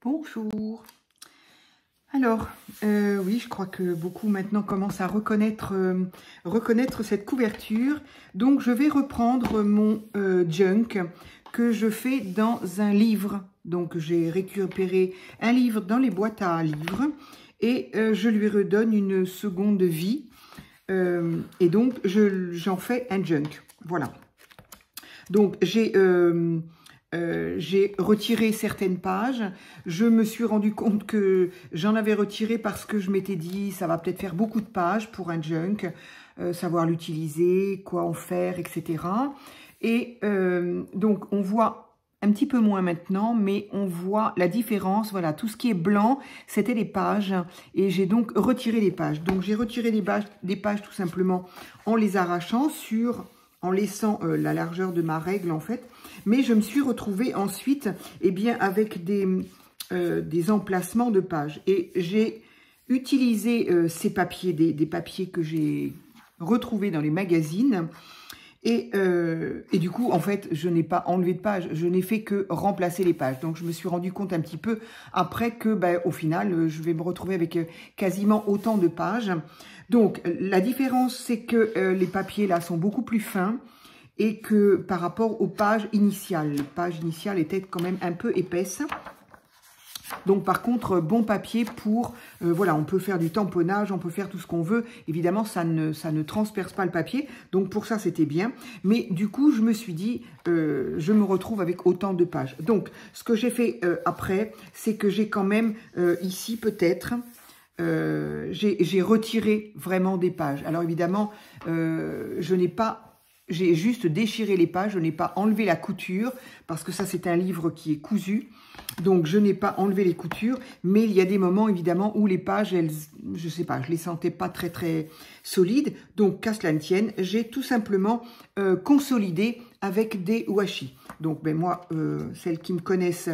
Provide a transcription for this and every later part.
Bonjour. Alors, oui, je crois que beaucoup maintenant commencent à reconnaître cette couverture. Donc, je vais reprendre mon junk que je fais dans un livre. Donc, j'ai récupéré un livre dans les boîtes à livres et je lui redonne une seconde vie. Et donc, j'en fais un junk. Voilà. Donc, j'ai retiré certaines pages. Je me suis rendu compte que j'en avais retiré parce que je m'étais dit ça va peut-être faire beaucoup de pages pour un junk, savoir l'utiliser, quoi en faire, etc. Et donc on voit un petit peu moins maintenant, mais on voit la différence. Voilà, tout ce qui est blanc, c'était les pages et j'ai donc retiré les pages. Donc j'ai retiré des pages tout simplement en les arrachant en laissant la largeur de ma règle en fait, mais je me suis retrouvée ensuite avec des emplacements de pages et j'ai utilisé ces papiers, des papiers que j'ai retrouvés dans les magazines et du coup en fait je n'ai pas enlevé de pages, je n'ai fait que remplacer les pages. Donc je me suis rendu compte un petit peu après que au final je vais me retrouver avec quasiment autant de pages. Donc la différence c'est que les papiers là sont beaucoup plus fins et que par rapport aux pages initiales, les pages initiales étaient quand même un peu épaisses. Donc par contre, bon papier pour, voilà, on peut faire du tamponnage, on peut faire tout ce qu'on veut. Évidemment, ça ne transperce pas le papier, donc pour ça, c'était bien. Mais du coup, je me suis dit, je me retrouve avec autant de pages. Donc, ce que j'ai fait après, c'est que j'ai quand même, ici peut-être, j'ai retiré vraiment des pages. Alors évidemment, j'ai juste déchiré les pages, je n'ai pas enlevé la couture, parce que ça c'est un livre qui est cousu, donc je n'ai pas enlevé les coutures, mais il y a des moments évidemment où les pages, je sais pas, je les sentais pas très très solides, donc qu'à cela ne tienne, j'ai tout simplement consolidé avec des washi. Donc moi, celles qui me connaissent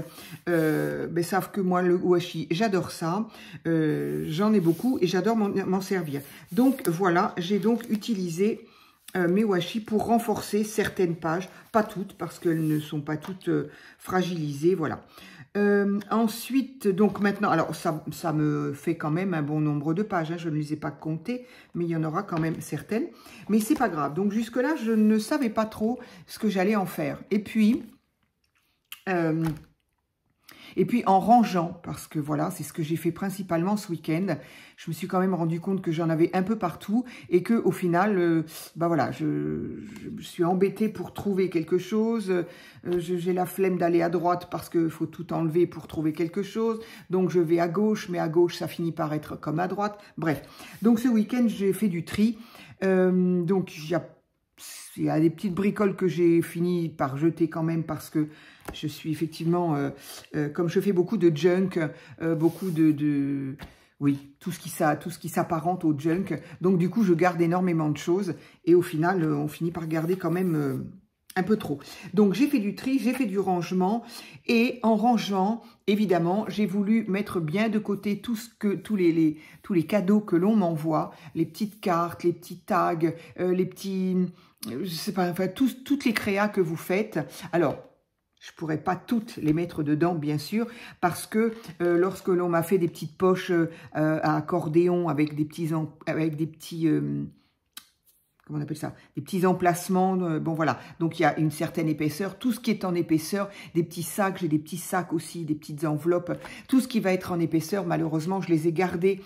savent que moi le washi, j'adore ça, j'en ai beaucoup et j'adore m'en servir. Donc voilà, j'ai donc utilisé mes washi pour renforcer certaines pages, pas toutes parce qu'elles ne sont pas toutes fragilisées, voilà. Ensuite, donc maintenant, alors ça me fait quand même un bon nombre de pages, hein, je ne les ai pas comptées, mais il y en aura quand même certaines, mais c'est pas grave. Donc jusque là, je ne savais pas trop ce que j'allais en faire. Et puis en rangeant, parce que voilà, c'est ce que j'ai fait principalement ce week-end, je me suis quand même rendu compte que j'en avais un peu partout et que au final, voilà, je suis embêtée pour trouver quelque chose. J'ai la flemme d'aller à droite parce qu'il faut tout enlever pour trouver quelque chose. Donc je vais à gauche, mais à gauche, ça finit par être comme à droite. Bref, donc ce week-end, j'ai fait du tri. Donc il y a des petites bricoles que j'ai fini par jeter quand même parce que je suis effectivement, comme je fais beaucoup de junk, beaucoup oui, tout ce qui s'apparente au junk. Donc du coup, je garde énormément de choses et au final, on finit par garder quand même un peu trop. Donc j'ai fait du tri, j'ai fait du rangement et en rangeant, évidemment, j'ai voulu mettre bien de côté tous les cadeaux que l'on m'envoie, les petites cartes, les petits tags, les petits, je sais pas, enfin toutes les créas que vous faites. Alors, je pourrais pas toutes les mettre dedans, bien sûr, parce que lorsque l'on m'a fait des petites poches à accordéon avec des petits comment on appelle ça, des petits emplacements, bon voilà, donc il y a une certaine épaisseur, tout ce qui est en épaisseur, des petits sacs, j'ai des petits sacs aussi, des petites enveloppes, tout ce qui va être en épaisseur, malheureusement, je les ai gardés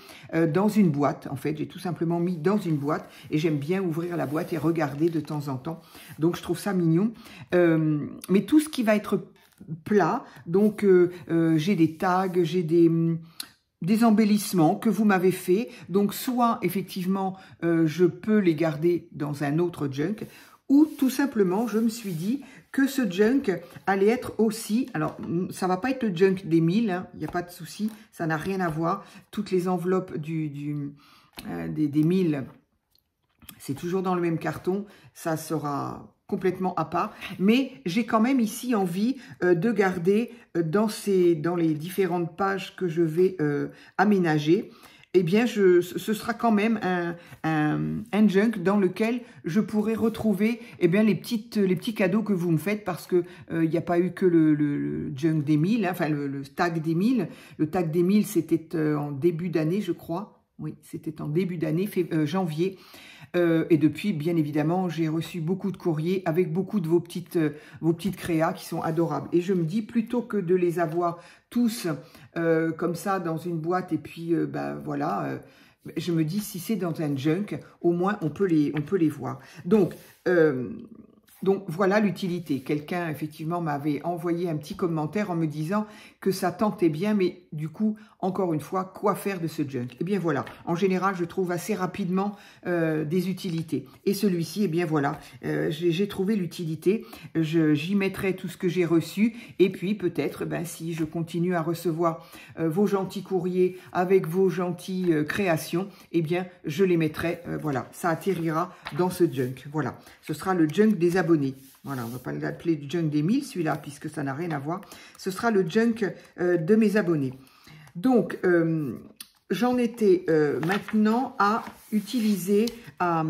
dans une boîte, en fait, j'ai tout simplement mis dans une boîte, et j'aime bien ouvrir la boîte et regarder de temps en temps, donc je trouve ça mignon, mais tout ce qui va être plat, donc j'ai des tags, j'ai des embellissements que vous m'avez fait. Donc, soit, effectivement, je peux les garder dans un autre junk, ou tout simplement, je me suis dit que ce junk allait être aussi... Alors, ça va pas être le junk des 1000, hein, il n'y a pas de souci, ça n'a rien à voir. Toutes les enveloppes des 1000, c'est toujours dans le même carton, ça sera complètement à part, mais j'ai quand même ici envie de garder dans les différentes pages que je vais aménager, eh bien, ce sera quand même un junk dans lequel je pourrai retrouver eh bien, les petits cadeaux que vous me faites parce que il n'y a pas eu que le junk des 1000, hein, enfin le tag des 1000. Le tag des 1000, c'était en début d'année, je crois. Oui, c'était en début d'année, janvier. Et depuis, bien évidemment, j'ai reçu beaucoup de courriers avec beaucoup de vos petites créas qui sont adorables. Et je me dis, plutôt que de les avoir tous comme ça dans une boîte et puis, ben voilà, je me dis, si c'est dans un junk, au moins on peut les voir. Donc voilà l'utilité. Quelqu'un, effectivement, m'avait envoyé un petit commentaire en me disant que ça tentait bien, mais du coup, encore une fois, quoi faire de ce junk? Eh bien voilà, en général, je trouve assez rapidement des utilités. Et celui-ci, eh bien voilà, j'ai trouvé l'utilité. J'y mettrai tout ce que j'ai reçu. Et puis peut-être, ben, si je continue à recevoir vos gentils courriers avec vos gentilles créations, eh bien je les mettrai, voilà, ça atterrira dans ce junk. Voilà, ce sera le junk des abonnés. Voilà, on ne va pas l'appeler junk des 1000, celui-là, puisque ça n'a rien à voir. Ce sera le junk de mes abonnés. Donc, j'en étais maintenant à utiliser, à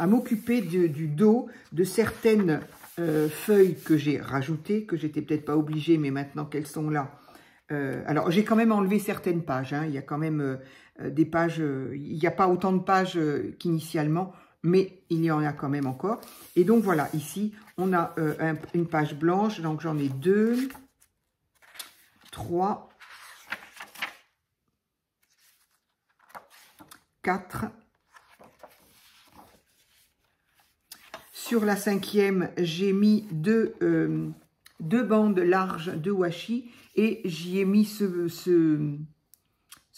m'occuper du dos de certaines feuilles que j'ai rajoutées, que j'étais peut-être pas obligée, mais maintenant qu'elles sont là. Alors, j'ai quand même enlevé certaines pages. Hein, il y a quand même des pages, il n'y a pas autant de pages qu'initialement, mais il y en a quand même encore. Et donc, voilà, ici, on a une page blanche. Donc, j'en ai 2, 3, 4. Sur la 5e, j'ai mis deux bandes larges de washi et j'y ai mis ce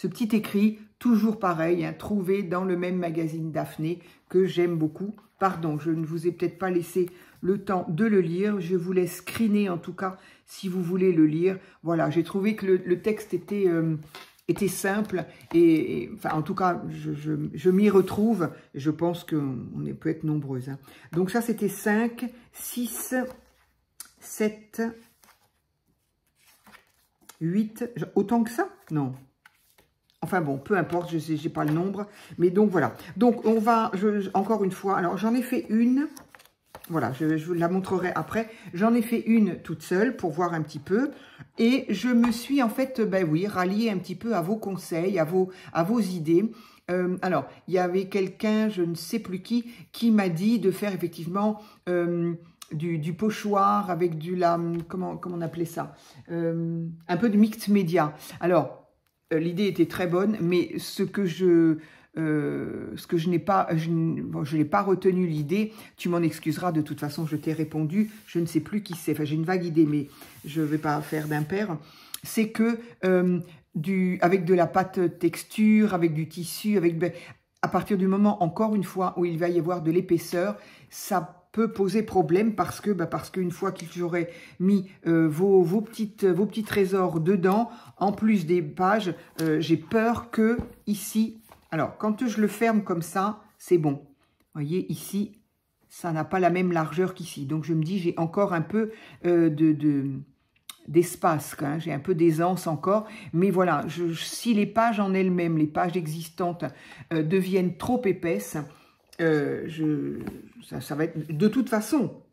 petit écrit, toujours pareil, hein, trouvé dans le même magazine Daphné que j'aime beaucoup. Pardon, je ne vous ai peut-être pas laissé le temps de le lire. Je vous laisse screener en tout cas si vous voulez le lire. Voilà, j'ai trouvé que le texte était simple et enfin, en tout cas, je m'y retrouve. Je pense qu'on peut être nombreuses. Hein. Donc ça, c'était 5, 6, 7, 8. Autant que ça? Non. Enfin bon, peu importe, je n'ai pas le nombre. Mais donc voilà. Donc on va, encore une fois, alors j'en ai fait une. Voilà, je vous la montrerai après. J'en ai fait une toute seule pour voir un petit peu. Et je me suis en fait, ben oui, ralliée un petit peu à vos conseils, à vos idées. Alors, il y avait quelqu'un, je ne sais plus qui m'a dit de faire effectivement du pochoir avec comment on appelait ça, un peu de mixed media. Alors, l'idée était très bonne, mais ce que je n'ai pas, je n'ai pas retenu l'idée, tu m'en excuseras, de toute façon je t'ai répondu, je ne sais plus qui c'est, enfin j'ai une vague idée, mais je ne vais pas faire d'impair, c'est que avec de la pâte texture, avec du tissu, à partir du moment, encore une fois, où il va y avoir de l'épaisseur, ça peut poser problème parce qu'une fois que j'aurai mis vos petits trésors dedans, en plus des pages, j'ai peur que ici, alors quand je le ferme comme ça, c'est bon. Vous voyez, ici, ça n'a pas la même largeur qu'ici. Donc je me dis, j'ai encore un peu d'espace, hein, j'ai un peu d'aisance encore, mais voilà, si les pages en elles-mêmes, les pages existantes deviennent trop épaisses, ça va être, de toute façon,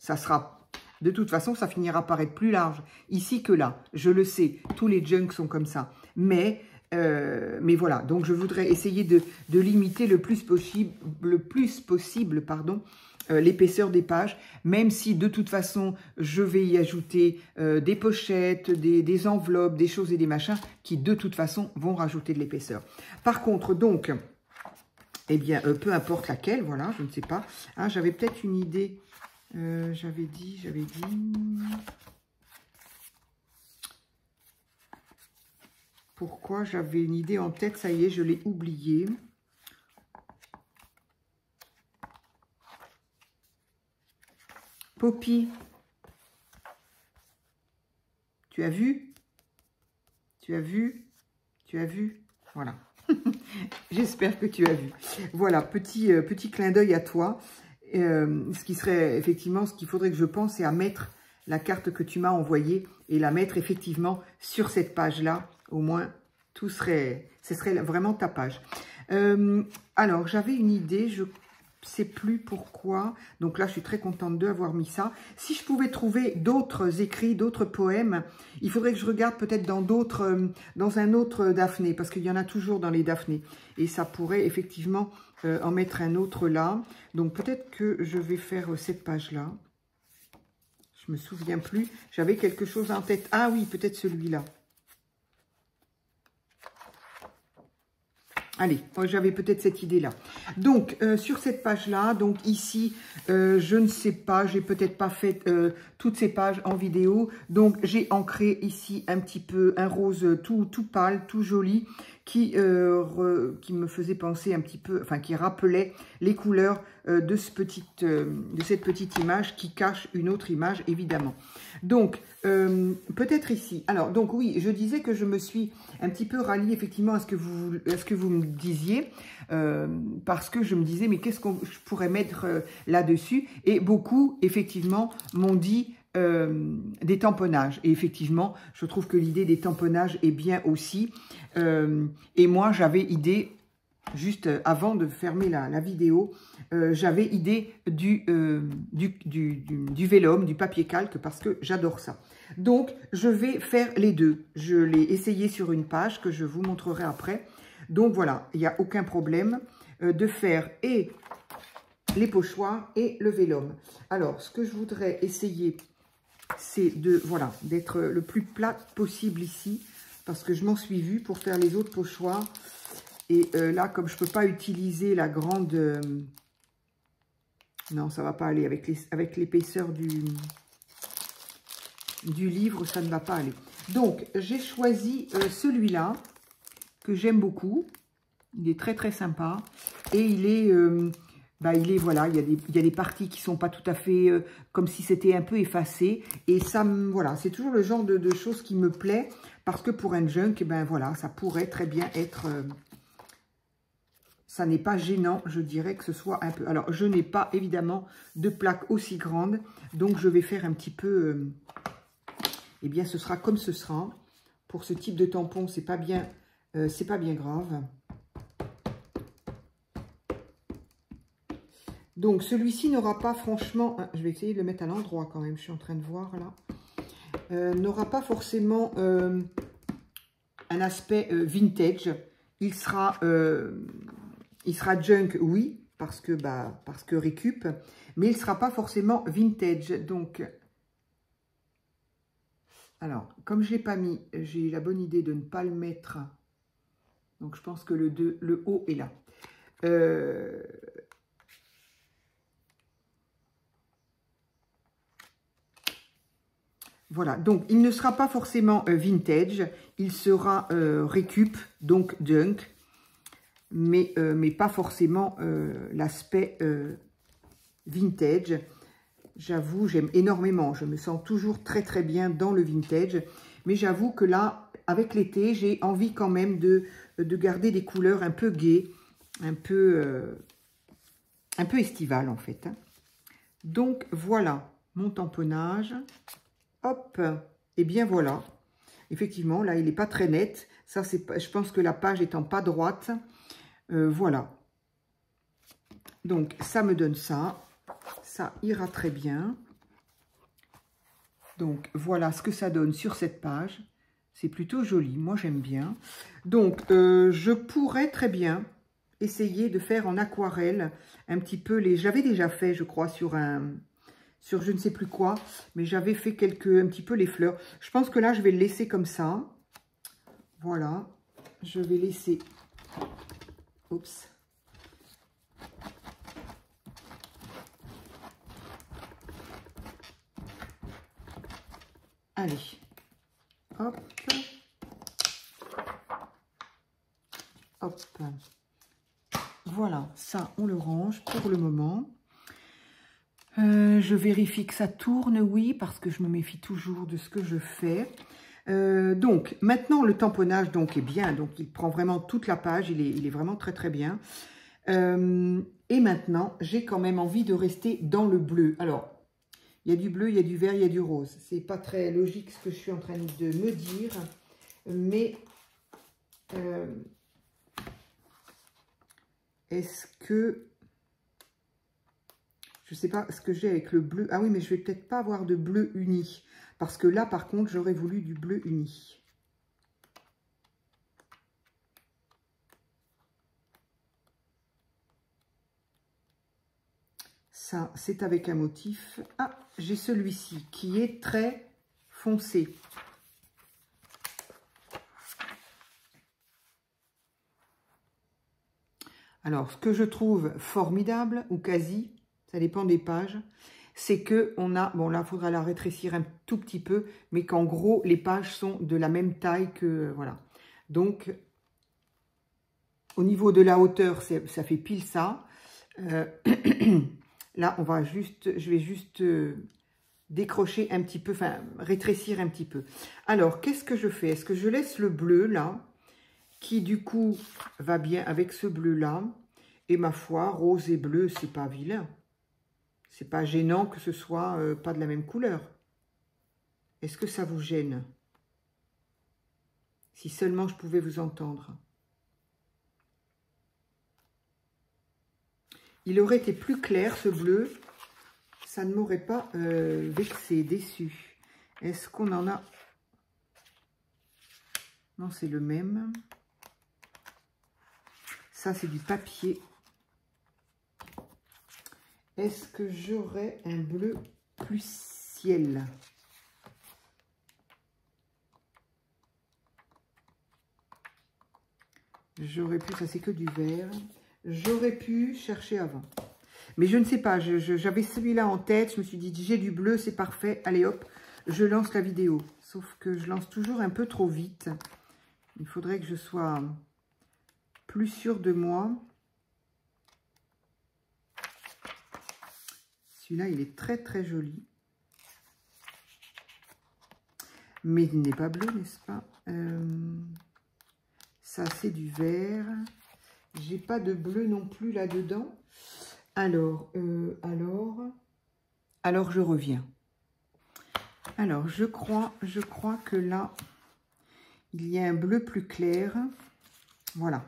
ça finira par être plus large ici que là. Je le sais, tous les junks sont comme ça. Mais voilà, donc je voudrais essayer de limiter le plus possible, pardon, l'épaisseur des pages, même si de toute façon, je vais y ajouter des pochettes, des enveloppes, des choses et des machins qui de toute façon vont rajouter de l'épaisseur. Par contre, donc, eh bien, peu importe laquelle, voilà, je ne sais pas. Ah, j'avais peut-être une idée. J'avais dit. Pourquoi j'avais une idée en tête? Ça y est, je l'ai oubliée. Poppy. Tu as vu? Tu as vu? Tu as vu? Voilà. J'espère que tu as vu. Voilà, petit clin d'œil à toi. Ce qui serait effectivement, ce qu'il faudrait que je pense, c'est à mettre la carte que tu m'as envoyée et la mettre effectivement sur cette page-là. Au moins, ce serait vraiment ta page. Alors, j'avais une idée, je sais plus pourquoi. Donc là, je suis très contente d'avoir mis ça. Si je pouvais trouver d'autres écrits, d'autres poèmes, il faudrait que je regarde peut-être dans un autre Daphné, parce qu'il y en a toujours dans les Daphné. Et ça pourrait effectivement en mettre un autre là. Donc peut-être que je vais faire cette page-là. Je me souviens plus. J'avais quelque chose en tête. Ah oui, peut-être celui-là. Allez, j'avais peut-être cette idée-là. Donc, sur cette page-là, donc ici, je ne sais pas, j'ai peut-être pas fait toutes ces pages en vidéo. Donc, j'ai ancré ici un petit peu un rose tout pâle, tout joli, qui me faisait penser un petit peu, enfin, qui rappelait les couleurs de cette petite image qui cache une autre image, évidemment. Donc, peut-être ici. Alors, donc oui, je disais que je me suis un petit peu ralliée effectivement à ce que vous me disiez, parce que je me disais, mais qu'est-ce que je pourrais mettre là-dessus? Et beaucoup, effectivement, m'ont dit des tamponnages. Et effectivement, je trouve que l'idée des tamponnages est bien aussi. Et moi, j'avais idée, juste avant de fermer la vidéo, j'avais idée du vélum, du papier calque, parce que j'adore ça. Donc, je vais faire les deux. Je l'ai essayé sur une page que je vous montrerai après. Donc, voilà, il n'y a aucun problème de faire et les pochoirs et le vélum. Alors, ce que je voudrais essayer, c'est voilà, d'être le plus plat possible ici, parce que je m'en suis vue pour faire les autres pochoirs. Et là, comme je ne peux pas utiliser la grande... non, ça ne va pas aller. Avec l'épaisseur du livre, ça ne va pas aller. Donc, j'ai choisi celui-là, que j'aime beaucoup. Il est très, très sympa. Et il est... voilà, il y a des parties qui ne sont pas tout à fait comme si c'était un peu effacé. Et ça, voilà, c'est toujours le genre de choses qui me plaît. Parce que pour un junk, ben voilà, ça pourrait très bien être... ça n'est pas gênant, je dirais que ce soit un peu... Alors, je n'ai pas, évidemment, de plaque aussi grande. Donc, je vais faire un petit peu... eh bien, ce sera comme ce sera. Pour ce type de tampon, c'est pas bien grave. Donc, celui-ci n'aura pas franchement... je vais essayer de le mettre à l'endroit quand même. Je suis en train de voir, là. N'aura pas forcément un aspect vintage. Il sera junk, oui, parce que récup, mais il ne sera pas forcément vintage. Donc, alors, comme je ne l'ai pas mis, j'ai la bonne idée de ne pas le mettre. Donc, je pense que le haut est là. Voilà, donc il ne sera pas forcément vintage, il sera récup, donc junk. Mais pas forcément l'aspect vintage. J'avoue, j'aime énormément. Je me sens toujours très très bien dans le vintage. Mais j'avoue que là, avec l'été, j'ai envie quand même de garder des couleurs un peu gaies, un peu estivales en fait. Donc voilà, mon tamponnage. Hop, et bien voilà. Effectivement, là, il n'est pas très net. Ça, je pense que la page étant pas droite... voilà. Donc, ça me donne ça. Ça ira très bien. Donc, voilà ce que ça donne sur cette page. C'est plutôt joli. Moi, j'aime bien. Donc, je pourrais très bien essayer de faire en aquarelle un petit peu les... J'avais déjà fait, je crois, sur je ne sais plus quoi. Mais j'avais fait un petit peu les fleurs. Je pense que là, je vais le laisser comme ça. Voilà. Je vais laisser... Oups. Allez. Hop. Hop. Voilà, ça, on le range pour le moment. Je vérifie que ça tourne, oui, parce que je me méfie toujours de ce que je fais. Donc, maintenant, le tamponnage donc, est bien. Donc, il prend vraiment toute la page. Il est vraiment très, très bien. Et maintenant, j'ai quand même envie de rester dans le bleu. Alors, il y a du bleu, il y a du vert, il y a du rose. C'est pas très logique ce que je suis en train de me dire. Mais Est-ce que... Je ne sais pas ce que j'ai avec le bleu. Ah oui, mais je vais peut-être pas avoir de bleu uni. Parce que là, par contre, j'aurais voulu du bleu uni. Ça, c'est avec un motif. Ah, j'ai celui-ci qui est très foncé. Alors, ce que je trouve formidable, ou quasi, ça dépend des pages, c'est que on a, bon là, il faudra la rétrécir un tout petit peu, mais qu'en gros, les pages sont de la même taille que, voilà. Donc, au niveau de la hauteur, ça fait pile ça. Là, on va juste, je vais juste décrocher un petit peu, enfin, rétrécir un petit peu. Alors, qu'est-ce que je fais? Est-ce que je laisse le bleu, là, qui, du coup, va bien avec ce bleu-là? Et ma foi, rose et bleu, c'est pas vilain. C'est pas gênant que ce soit pas de la même couleur. Est-ce que ça vous gêne? Si seulement je pouvais vous entendre. Il aurait été plus clair, ce bleu. Ça ne m'aurait pas vexé, déçu. Est-ce qu'on en a... Non, c'est le même. Ça, c'est du papier. Est-ce que j'aurais un bleu plus ciel? J'aurais pu, ça c'est que du vert. J'aurais pu chercher avant. Mais je ne sais pas, j'avais celui-là en tête. Je me suis dit, j'ai du bleu, c'est parfait. Allez hop, je lance la vidéo. Sauf que je lance toujours un peu trop vite. Il faudrait que je sois plus sûre de moi. Celui-là, il est très très joli. Mais il n'est pas bleu, n'est-ce pas? Ça, c'est du vert. J'ai pas de bleu non plus là-dedans. Alors, je reviens. Alors, je crois que là, il y a un bleu plus clair. Voilà.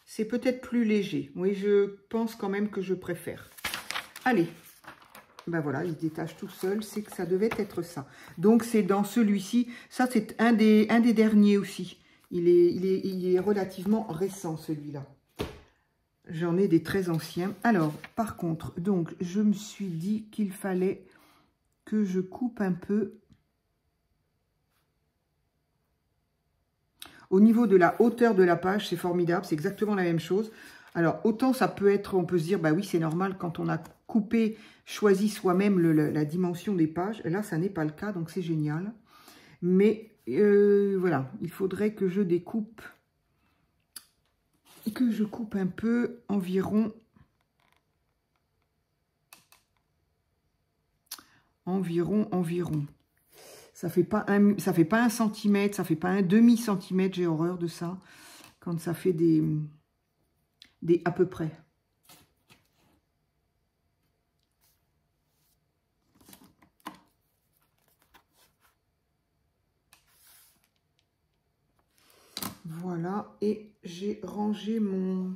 C'est peut-être plus léger. Oui, je pense quand même que je préfère. Allez. Ben voilà, il détache tout seul. C'est que ça devait être ça. Donc, c'est dans celui-ci. Ça, c'est un des derniers aussi. Il est relativement récent, celui-là. J'en ai des très anciens. Alors, par contre, donc, je me suis dit qu'il fallait que je coupe un peu. Au niveau de la hauteur de la page, c'est formidable. C'est exactement la même chose. Alors, autant ça peut être, on peut se dire, bah oui, c'est normal quand on a coupé, choisi soi-même la dimension des pages. Là, ça n'est pas le cas, donc c'est génial. Mais voilà, il faudrait que je découpe, que je coupe un peu, environ Ça fait pas un centimètre, ça fait pas un demi-centimètre, j'ai horreur de ça, quand ça fait des à peu près. Voilà, et j'ai rangé mon...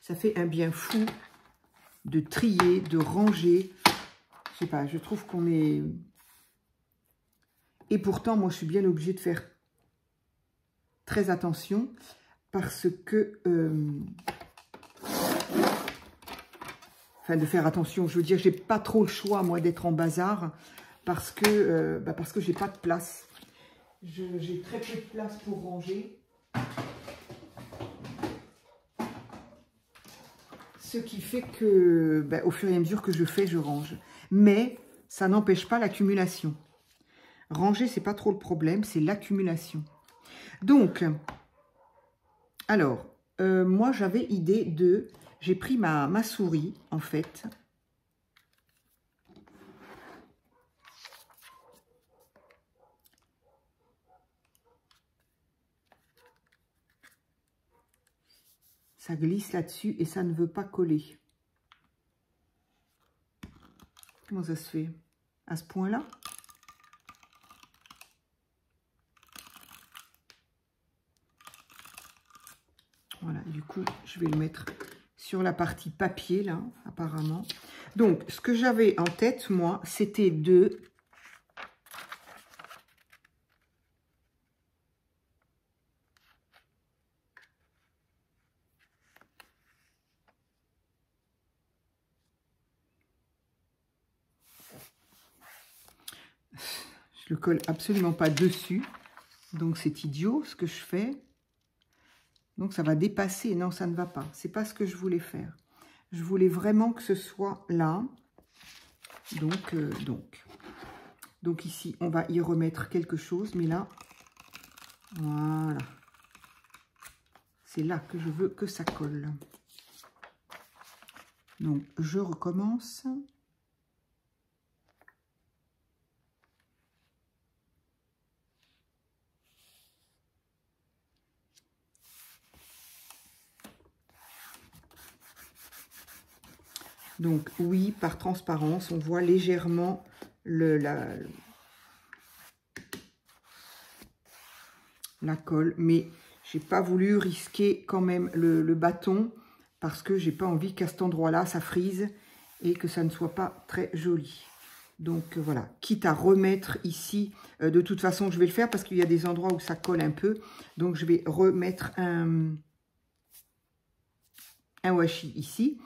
Ça fait un bien fou de trier, de ranger. Je sais pas, je trouve qu'on est... Et pourtant, moi, je suis bien obligée de faire très attention parce que... Enfin, de faire attention, je veux dire, j'ai pas trop le choix, moi, d'être en bazar parce que j'ai pas de place. J'ai très peu de place pour ranger. Ce qui fait que, au fur et à mesure que je fais, je range. Mais ça n'empêche pas l'accumulation. Ranger, c'est pas trop le problème, c'est l'accumulation. Donc, alors, moi, j'avais idée de... J'ai pris ma souris, en fait. Ça glisse là-dessus et ça ne veut pas coller. Comment ça se fait? À ce point-là? Voilà, du coup, je vais le mettre sur la partie papier, là, apparemment. Donc, ce que j'avais en tête, moi, c'était de... Je le colle absolument pas dessus. Donc, c'est idiot ce que je fais. Donc, ça va dépasser. Non, ça ne va pas. C'est pas ce que je voulais faire. Je voulais vraiment que ce soit là. Donc ici, on va y remettre quelque chose. Mais là, voilà. C'est là que je veux que ça colle. Donc, je recommence. Donc, oui, par transparence, on voit légèrement la colle. Mais j'ai pas voulu risquer quand même le bâton parce que j'ai pas envie qu'à cet endroit-là, ça frise et que ça ne soit pas très joli. Donc, voilà. Quitte à remettre ici, de toute façon, je vais le faire parce qu'il y a des endroits où ça colle un peu. Donc, je vais remettre un washi ici.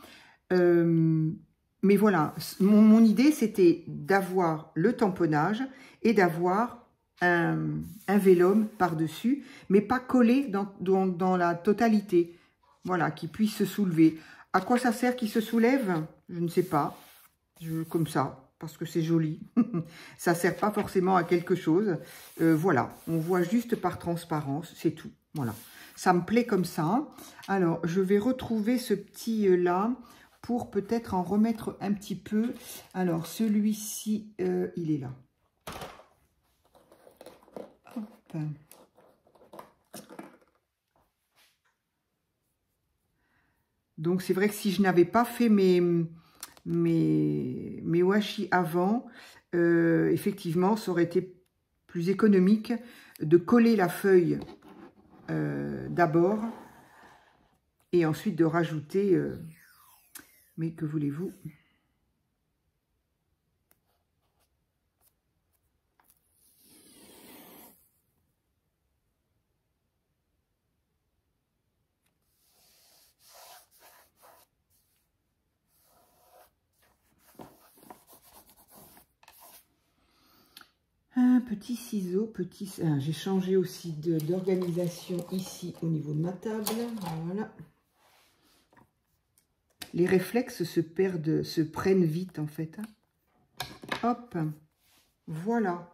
Mais voilà, mon idée, c'était d'avoir le tamponnage et d'avoir un vélum par-dessus, mais pas collé dans la totalité. Voilà, qui puisse se soulever. À quoi ça sert qu'il se soulève? Je ne sais pas. Comme ça, parce que c'est joli. Ça ne sert pas forcément à quelque chose. Voilà, on voit juste par transparence, c'est tout. Voilà, ça me plaît comme ça. Alors, je vais retrouver ce petit-là pour peut-être en remettre un petit peu. Alors, celui-ci, il est là. Hop. Donc, c'est vrai que si je n'avais pas fait mes washi avant, effectivement, ça aurait été plus économique de coller la feuille d'abord et ensuite de rajouter... mais que voulez-vous? Un petit ciseau, j'ai changé aussi d'organisation ici au niveau de ma table. Voilà. Les réflexes se prennent vite en fait. Hop, voilà.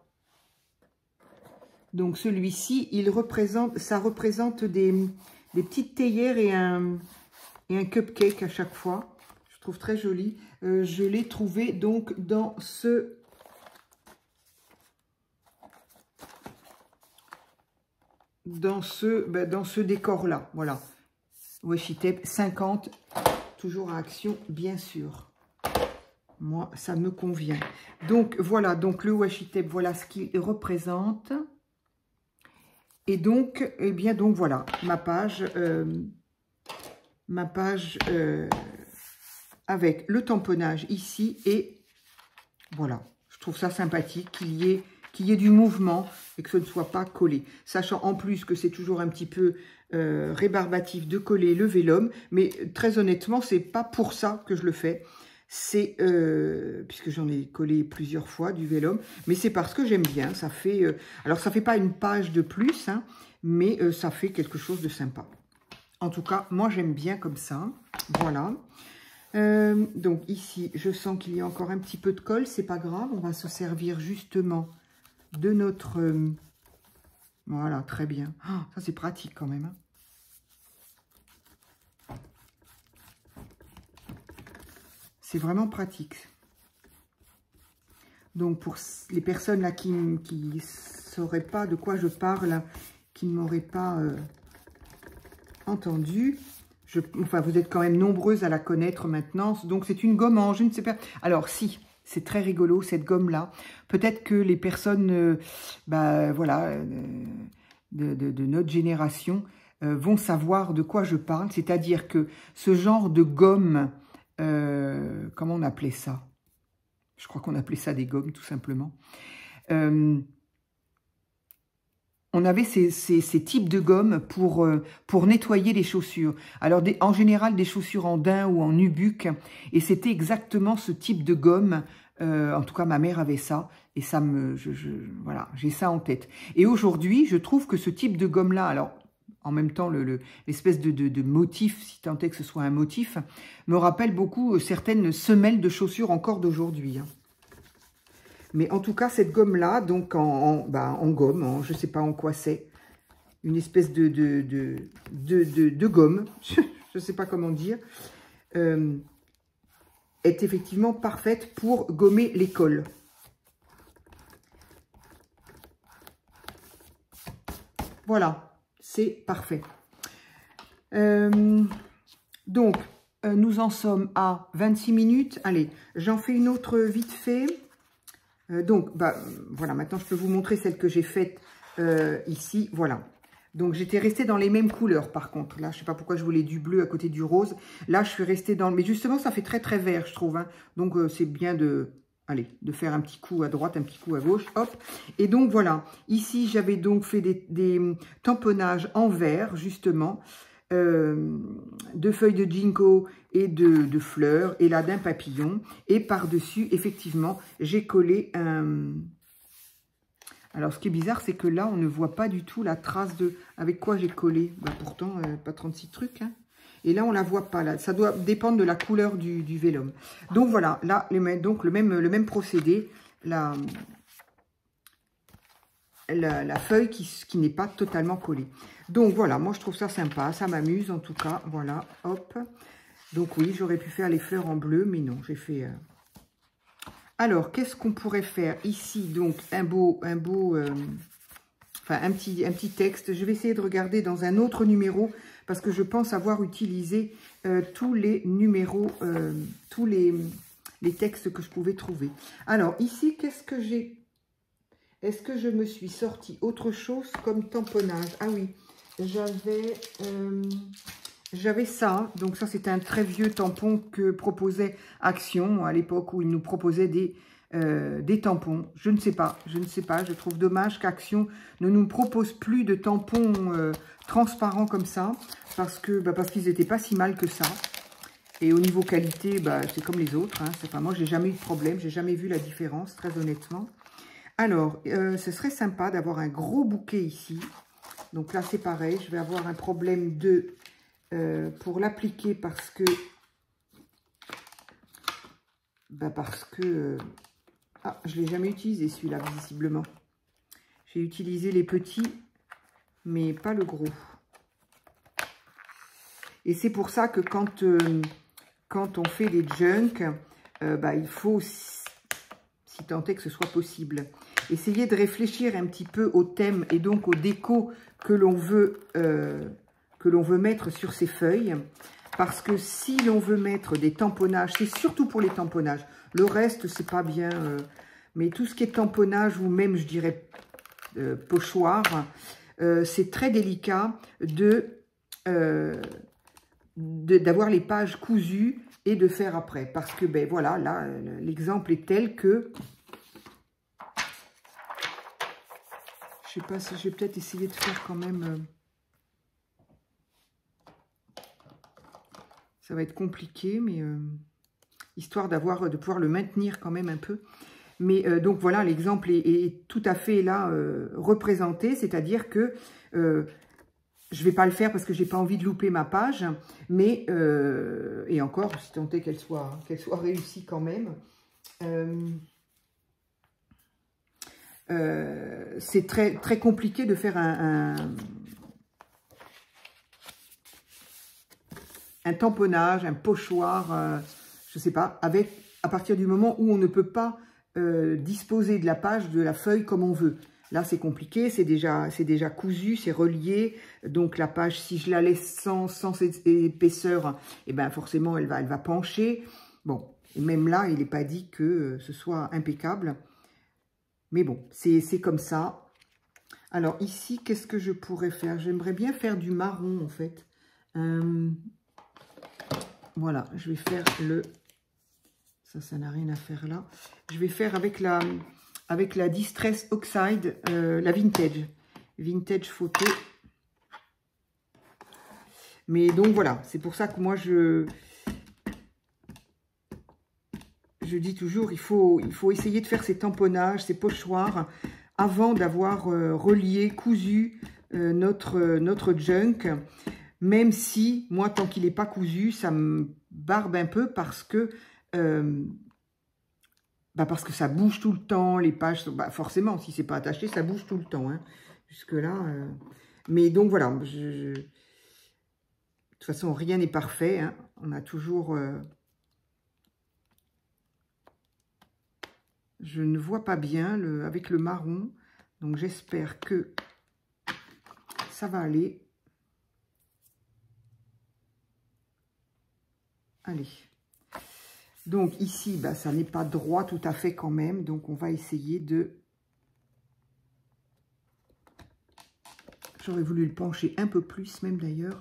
Donc celui-ci, ça représente des petites théières et un cupcake à chaque fois. Je trouve très joli. Je l'ai trouvé donc dans ce décor-là. Voilà. Washi tape 50, toujours à action, bien sûr. Moi, ça me convient. Donc, voilà. Donc, le washi tape, voilà ce qu'il représente. Et donc, eh bien, donc, voilà. Ma page avec le tamponnage ici. Et voilà. Je trouve ça sympathique qu'il y ait du mouvement et que ce ne soit pas collé. Sachant en plus que c'est toujours un petit peu rébarbatif de coller le vélum. Mais très honnêtement, c'est pas pour ça que je le fais. C'est, puisque j'en ai collé plusieurs fois du vélum, mais c'est parce que j'aime bien. Ça fait, alors ça fait pas une page de plus, hein, mais ça fait quelque chose de sympa. En tout cas, moi j'aime bien comme ça. Voilà. Donc ici, je sens qu'il y a encore un petit peu de colle, c'est pas grave. On va se servir justement de notre... voilà, très bien. Oh, ça, c'est pratique quand même. Hein. C'est vraiment pratique. Donc, pour les personnes là qui ne sauraient pas de quoi je parle, qui ne m'auraient pas entendu, enfin, vous êtes quand même nombreuses à la connaître maintenant. Donc, c'est une gomme en, je ne sais pas. Alors, si, C'est très rigolo, cette gomme-là. Peut-être que les personnes voilà, de notre génération vont savoir de quoi je parle. C'est-à-dire que ce genre de gomme, comment on appelait ça? Je crois qu'on appelait ça des gommes, tout simplement. On avait ces types de gommes pour nettoyer les chaussures. Alors, en général, des chaussures en daim ou en nubuck. Et c'était exactement ce type de gomme. En tout cas, ma mère avait ça. Et ça voilà, j'ai ça en tête. Et aujourd'hui, je trouve que ce type de gomme-là, alors, en même temps, l'espèce de motif, si tant est que ce soit un motif, me rappelle beaucoup certaines semelles de chaussures encore d'aujourd'hui. Hein. Mais en tout cas, cette gomme-là, donc en gomme, je ne sais pas en quoi c'est, une espèce de gomme, je ne sais pas comment dire, est effectivement parfaite pour gommer les cols. Voilà, c'est parfait. Donc, nous en sommes à 26 minutes. Allez, j'en fais une autre vite fait. Donc, voilà, maintenant je peux vous montrer celle que j'ai faite ici, voilà. Donc, j'étais restée dans les mêmes couleurs, par contre. Là, je ne sais pas pourquoi je voulais du bleu à côté du rose. Là, je suis restée dans... Mais justement, ça fait très, très vert, je trouve. Hein. Donc, c'est bien de faire un petit coup à droite, un petit coup à gauche, hop. Et donc, voilà. Ici, j'avais donc fait des tamponnages en vert, justement, de feuilles de ginkgo et de fleurs, et là d'un papillon, et par-dessus, effectivement, j'ai collé un... Alors, ce qui est bizarre, c'est que là, on ne voit pas du tout la trace de... Avec quoi j'ai collé. Pourtant, pas 36 trucs, hein. Et là, on la voit pas. Là. Ça doit dépendre de la couleur du vélum. Donc, voilà. Là, donc, le même procédé. La feuille qui n'est pas totalement collée. Donc, voilà. Moi, je trouve ça sympa. Ça m'amuse, en tout cas. Voilà. Hop. Donc, oui, j'aurais pu faire les fleurs en bleu, mais non. J'ai fait... Alors, qu'est-ce qu'on pourrait faire ici? Donc, un petit texte. Je vais essayer de regarder dans un autre numéro parce que je pense avoir utilisé tous les numéros, tous les textes que je pouvais trouver. Alors, ici, qu'est-ce que j'ai? Est-ce que je me suis sorti autre chose comme tamponnage? Ah oui, j'avais ça, donc ça c'est un très vieux tampon que proposait Action à l'époque où ils nous proposaient des tampons. Je ne sais pas, je trouve dommage qu'Action ne nous propose plus de tampons transparents comme ça, parce qu'ils n'étaient pas si mal que ça. Et au niveau qualité, c'est comme les autres, hein. Moi j'ai jamais eu de problème, j'ai jamais vu la différence, très honnêtement. Alors, ce serait sympa d'avoir un gros bouquet ici. Donc là c'est pareil, je vais avoir un problème pour l'appliquer parce que je l'ai jamais utilisé celui-là visiblement. J'ai utilisé les petits mais pas le gros. Et c'est pour ça que quand on fait des junks, il faut, si tant est que ce soit possible, essayer de réfléchir un petit peu au thème et donc au déco que l'on veut mettre sur ces feuilles, parce que si l'on veut mettre des tamponnages, c'est surtout pour les tamponnages, le reste c'est pas bien, mais tout ce qui est tamponnage ou même je dirais pochoir, c'est très délicat d'avoir les pages cousues et de faire après, parce que voilà, là l'exemple est tel que je sais pas si je vais peut-être essayer de faire quand même. Ça va être compliqué, mais histoire de pouvoir le maintenir quand même un peu. Mais donc voilà, l'exemple est tout à fait là représenté, c'est-à-dire que je ne vais pas le faire parce que je n'ai pas envie de louper ma page, mais et encore, si tant est qu'elle soit réussie quand même. C'est très, très compliqué de faire un tamponnage, un pochoir, je ne sais pas, à partir du moment où on ne peut pas disposer de la page, de la feuille comme on veut. Là, c'est compliqué, c'est déjà cousu, c'est relié. Donc, la page, si je la laisse sans épaisseur, forcément, elle va pencher. Bon, et même là, il n'est pas dit que ce soit impeccable. Mais bon, c'est comme ça. Alors ici, qu'est-ce que je pourrais faire? J'aimerais bien faire du marron, en fait. Voilà, je vais faire le... Ça n'a rien à faire là. Je vais faire avec la Distress Oxide, la Vintage. Vintage photo. Mais donc voilà, c'est pour ça que moi je dis toujours, il faut essayer de faire ces tamponnages, ces pochoirs, avant d'avoir relié, cousu notre junk. Même si, moi, tant qu'il n'est pas cousu, ça me barbe un peu parce que ça bouge tout le temps, les pages, forcément, si c'est pas attaché, ça bouge tout le temps. Hein. Jusque-là. Mais donc voilà, de toute façon, rien n'est parfait. Hein. On a toujours... Je ne vois pas bien avec le marron. Donc j'espère que ça va aller. Allez. Donc ici, ça n'est pas droit tout à fait quand même. Donc on va essayer de... J'aurais voulu le pencher un peu plus même d'ailleurs.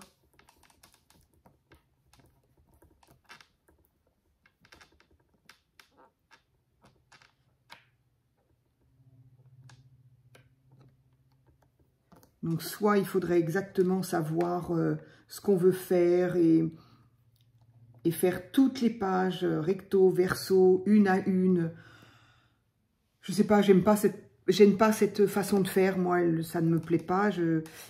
Donc soit il faudrait exactement savoir ce qu'on veut faire et faire toutes les pages recto, verso, une à une. Je sais pas, j'aime pas cette façon de faire, moi, ça ne me plaît pas.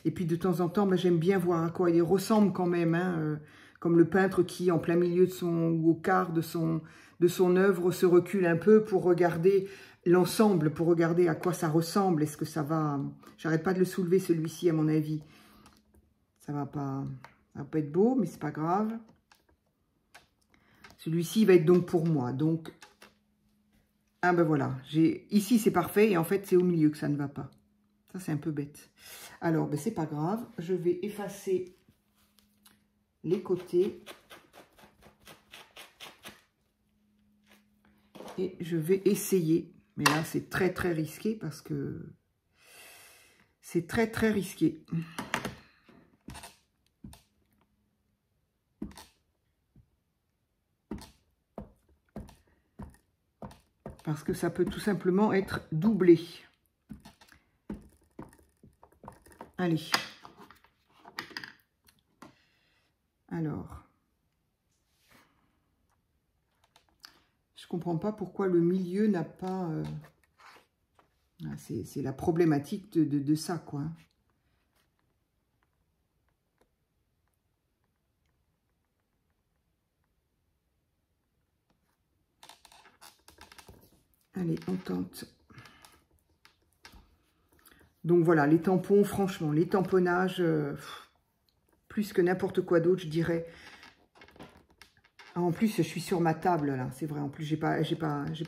Et puis de temps en temps, j'aime bien voir à quoi il ressemble quand même, hein, comme le peintre qui, en plein milieu ou au quart de son œuvre, se recule un peu pour regarder l'ensemble, pour regarder à quoi ça ressemble. Est-ce que ça va... J'arrête pas de le soulever, celui-ci, à mon avis. Ça va pas être beau, mais c'est pas grave. Celui-ci va être donc pour moi. Donc, ah ben voilà. Ici, c'est parfait. Et en fait, c'est au milieu que ça ne va pas. Ça, c'est un peu bête. Alors, c'est pas grave. Je vais effacer les côtés. Et je vais essayer. Mais là, c'est très, très risqué parce que c'est très, très risqué. Parce que ça peut tout simplement être doublé. Allez. Alors. Je comprends pas pourquoi le milieu n'a pas... C'est la problématique de ça, quoi. Allez, on tente. Donc voilà, les tampons, franchement, les tamponnages, plus que n'importe quoi d'autre, je dirais. Ah, en plus, je suis sur ma table, là, c'est vrai. En plus, j'ai pas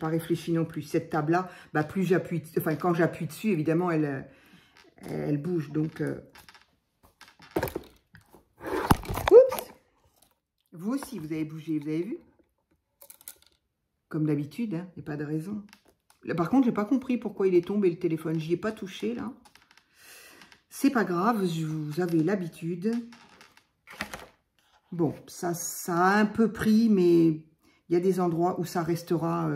réfléchi non plus. Cette table-là, plus j'appuie, enfin, quand j'appuie dessus, évidemment, elle bouge. Donc, oups! Vous aussi, vous avez bougé, vous avez vu? Comme d'habitude, hein, il n'y a pas de raison. Là, par contre, j'ai pas compris pourquoi il est tombé le téléphone. J'y ai pas touché, là. C'est pas grave, vous avez l'habitude. Bon, ça a un peu pris, mais il y a des endroits où ça restera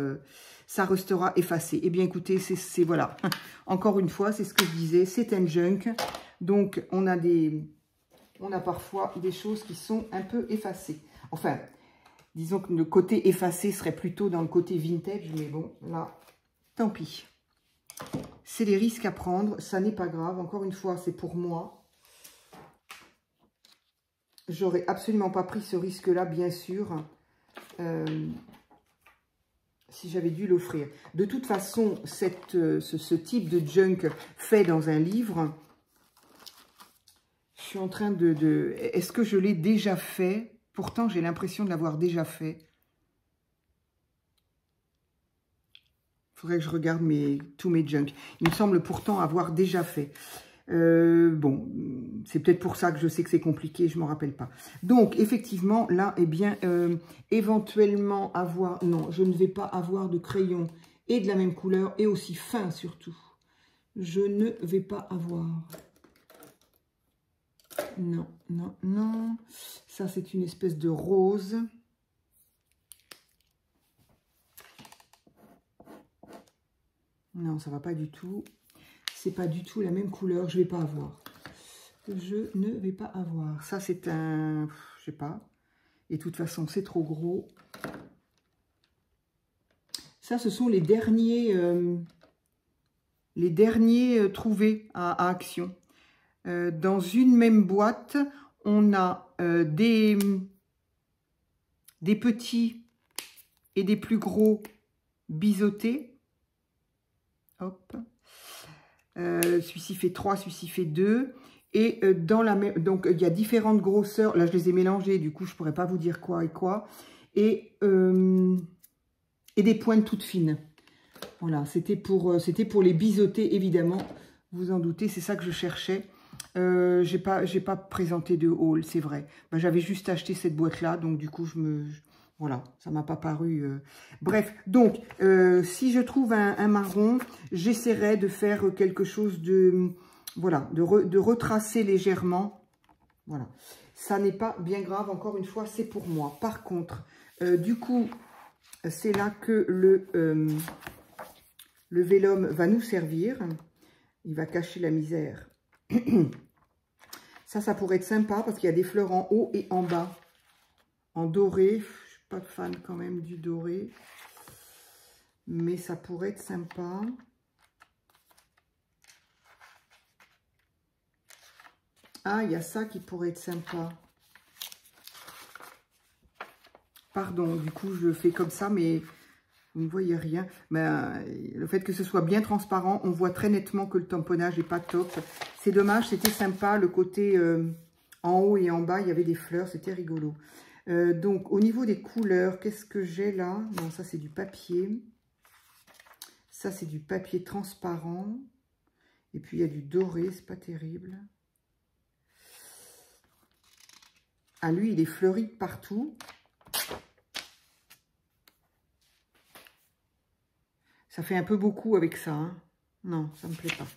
effacé. Eh bien, écoutez, c'est voilà. Encore une fois, c'est ce que je disais, c'est un junk. Donc, on a parfois des choses qui sont un peu effacées. Enfin, disons que le côté effacé serait plutôt dans le côté vintage, mais bon, là, tant pis. C'est les risques à prendre, ça n'est pas grave. Encore une fois, c'est pour moi. J'aurais absolument pas pris ce risque-là, bien sûr, si j'avais dû l'offrir. De toute façon, ce type de junk fait dans un livre, je suis en train de est-ce que je l'ai déjà fait? Pourtant, j'ai l'impression de l'avoir déjà fait. Il faudrait que je regarde tous mes junk. Il me semble pourtant avoir déjà fait. Bon, c'est peut-être pour ça que je sais que c'est compliqué, je ne m'en rappelle pas. Donc, effectivement, là, eh bien, éventuellement avoir... Non, je ne vais pas avoir de crayon et de la même couleur et aussi fin surtout. Je ne vais pas avoir. Non, non, non. Ça, c'est une espèce de rose. Non, ça va pas du tout. C'est pas du tout la même couleur. Je vais pas avoir. Je ne vais pas avoir. Ça, c'est un... Je sais pas. Et de toute façon, c'est trop gros. Ça, ce sont les derniers trouvés à Action. Dans une même boîte, on a des petits et des plus gros biseautés. Hop. Celui-ci fait 3, celui-ci fait 2. Et dans la même... Donc, il y a différentes grosseurs. Là, je les ai mélangées. Du coup, je ne pourrais pas vous dire quoi et quoi. Et des pointes toutes fines. Voilà, c'était pour les biseautés, évidemment. Vous en doutez, c'est ça que je cherchais. J'ai pas présenté de haul, c'est vrai. Ben, j'avais juste acheté cette boîte-là, donc du coup, voilà, ça m'a pas paru... Bref, donc, si je trouve un marron, j'essaierai de faire quelque chose de... Voilà, de retracer légèrement. Voilà, ça n'est pas bien grave, encore une fois, c'est pour moi. Par contre, du coup, c'est là que le vélum va nous servir. Il va cacher la misère. Ça pourrait être sympa parce qu'il y a des fleurs en haut et en bas. En doré. Je ne suis pas fan quand même du doré. Mais ça pourrait être sympa. Ah, il y a ça qui pourrait être sympa. Pardon, du coup, je fais comme ça, mais vous ne voyez rien. Mais le fait que ce soit bien transparent, on voit très nettement que le tamponnage n'est pas top. C'est dommage, c'était sympa. Le côté en haut et en bas, il y avait des fleurs, c'était rigolo. Donc, au niveau des couleurs, qu'est-ce que j'ai là? Non, ça, c'est du papier. Ça, c'est du papier transparent. Et puis, il y a du doré, c'est pas terrible. Ah, lui, il est fleuri de partout. Ça fait un peu beaucoup avec ça. Hein. Non, ça ne me plaît pas.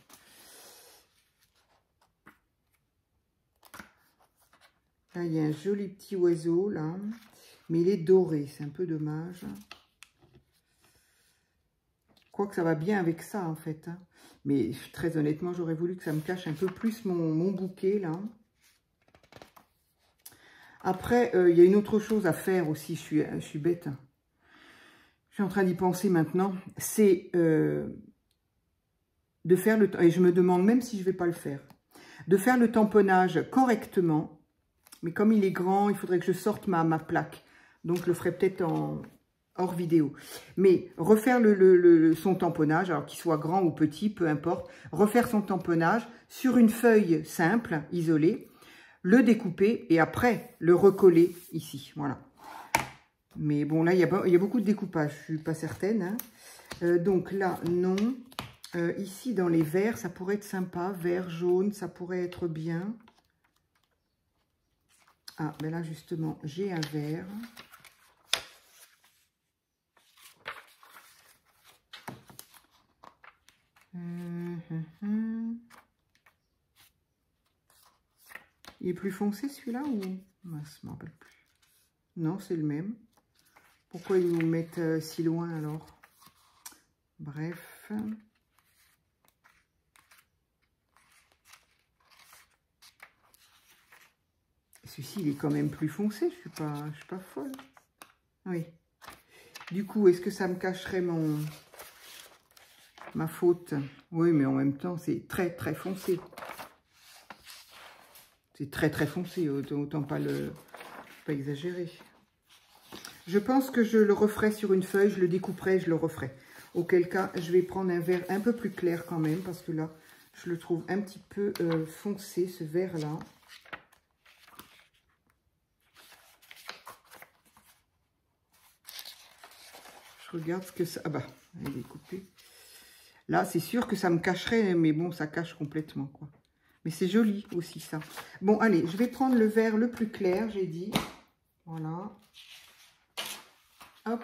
Là, il y a un joli petit oiseau, là. Mais il est doré, c'est un peu dommage. Quoique ça va bien avec ça, en fait. Hein. Mais très honnêtement, j'aurais voulu que ça me cache un peu plus mon bouquet, là. Après, il y a une autre chose à faire aussi, je suis bête. Je suis en train d'y penser maintenant. C'est de faire le... Et je me demande même si je ne vais pas le faire. De faire le tamponnage correctement. Mais comme il est grand, il faudrait que je sorte ma plaque. Donc, je le ferai peut-être hors vidéo. Mais refaire son tamponnage, alors qu'il soit grand ou petit, peu importe. Refaire son tamponnage sur une feuille simple, isolée. Le découper et après le recoller ici, voilà. Mais bon, là, il y a beaucoup de découpage, je ne suis pas certaine. Hein. Donc là, non. Ici, dans les verts, ça pourrait être sympa. Vert, jaune, ça pourrait être bien. Ah, ben là, justement, j'ai un vert. Il est plus foncé celui-là ou... je ne me rappelle plus. Non, c'est le même. Pourquoi ils nous mettent si loin alors? Bref. Celui-ci, il est quand même plus foncé. Je suis pas folle. Oui. Du coup, est-ce que ça me cacherait ma faute? Oui, mais en même temps, c'est très, très foncé. C'est très, très foncé. Autant pas exagérer. Je pense que je le referai sur une feuille. Je le découperai, je le referai. Auquel cas, je vais prendre un vert un peu plus clair quand même. Parce que là, je le trouve un petit peu foncé, ce vert-là. Je regarde ce que ça... Ah bah, elle est coupée. Là, c'est sûr que ça me cacherait, mais bon, ça cache complètement, quoi. Mais c'est joli aussi, ça. Bon, allez, je vais prendre le vert le plus clair, j'ai dit. Voilà. Hop.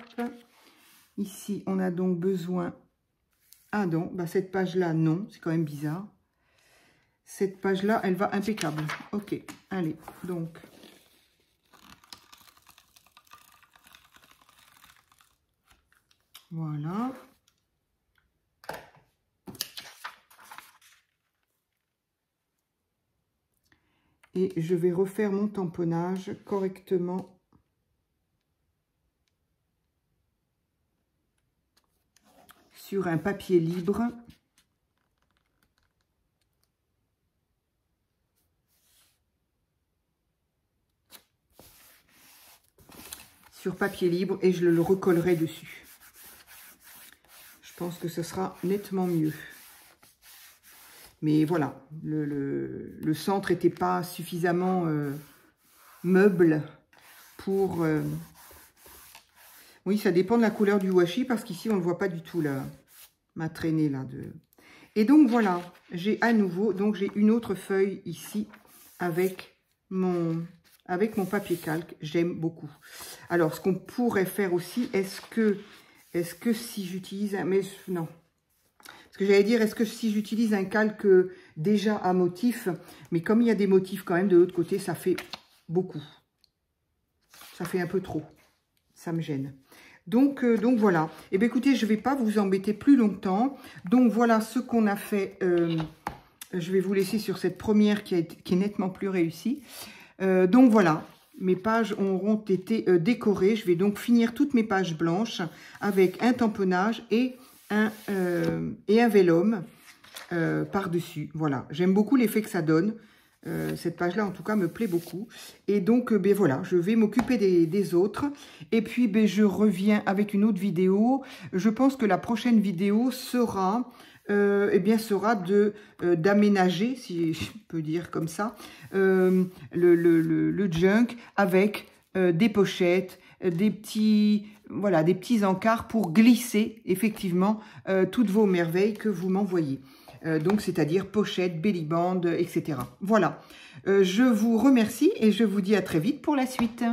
Ici, on a donc besoin... Ah non, bah cette page-là, non. C'est quand même bizarre. Cette page-là, elle va impeccable. Ok, allez, donc... Voilà. Et je vais refaire mon tamponnage correctement. Sur un papier libre. Sur papier libre et je le recollerai dessus. Je pense que ce sera nettement mieux. Mais voilà, le centre n'était pas suffisamment meuble pour... Oui, ça dépend de la couleur du washi parce qu'ici, on ne le voit pas du tout, là, ma traînée. Là, Et donc, voilà, j'ai à nouveau, donc j'ai une autre feuille ici avec mon papier calque. J'aime beaucoup. Alors, ce qu'on pourrait faire aussi, est-ce que si j'utilise un... Mais non. Ce que j'allais dire, est-ce que si j'utilise un calque déjà à motif, mais comme il y a des motifs quand même de l'autre côté, ça fait beaucoup. Ça fait un peu trop. Ça me gêne. Donc voilà. Eh bien, écoutez, je ne vais pas vous embêter plus longtemps. Donc, voilà ce qu'on a fait. Je vais vous laisser sur cette première qui est nettement plus réussie. Donc, voilà. Mes pages auront été décorées. Je vais donc finir toutes mes pages blanches avec un tamponnage et un vellum par-dessus. Voilà. J'aime beaucoup l'effet que ça donne. Cette page-là, en tout cas, me plaît beaucoup. Et donc, ben voilà, je vais m'occuper des autres. Et puis, ben, je reviens avec une autre vidéo. Je pense que la prochaine vidéo sera, d'aménager, si je peux dire comme ça, le junk avec des pochettes, des petits encarts pour glisser, effectivement, toutes vos merveilles que vous m'envoyez. Donc, c'est-à-dire pochette, belly band, etc. Voilà. Je vous remercie et je vous dis à très vite pour la suite.